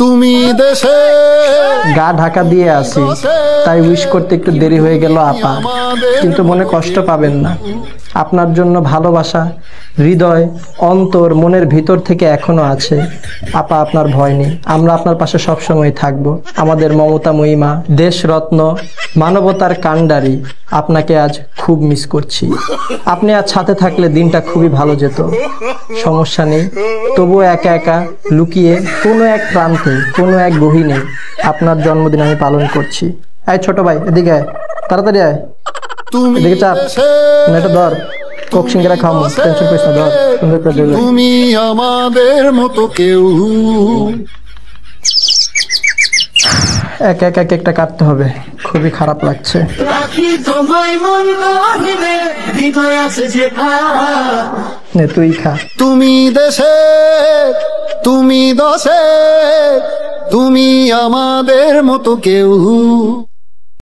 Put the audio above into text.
তুমি দেশে গা ঢাকা দিয়ে আসি, তাই উইশ করতে একটু দেরি হয়ে গেল আপা, কিন্তু মনে কষ্ট পাবেন না। আপনার জন্য ভালোবাসা হৃদয় অন্তর মনের ভিতর থেকে এখনো আছে আপা, আপনার ভয় নেই, আমরা আপনার পাশে সবসময় থাকব। আমাদের মমতা মহিমা দেশরত্ন মানবতার কাণ্ডারি আপনাকে আজ খুব মিস করছি। আপনি আজ সাথে থাকলে দিনটা খুবই ভালো যেত। সমস্যা নেই, তবুও একা একা লুকিয়ে কোনো এক প্রান্তে কোনো এক গহীনে আপনার জন্মদিন আমি পালন করছি। এই ছোট ভাই এদিকে আয়, তাড়াতাড়ি আয়, এদিকে চাপ, এটা ধর, কোক সিঙ্গারা খামো, টেনশন করিস না, ধর সুন্দর করে দিলে। তুমি আমাদের মতো কেউ। এক এক এক একটা কাটতে হবে, খুবই খারাপ লাগছে। নে তুই খা। তুমি দেশে তুমি দশে, তুমি আমাদের মতো কেউ।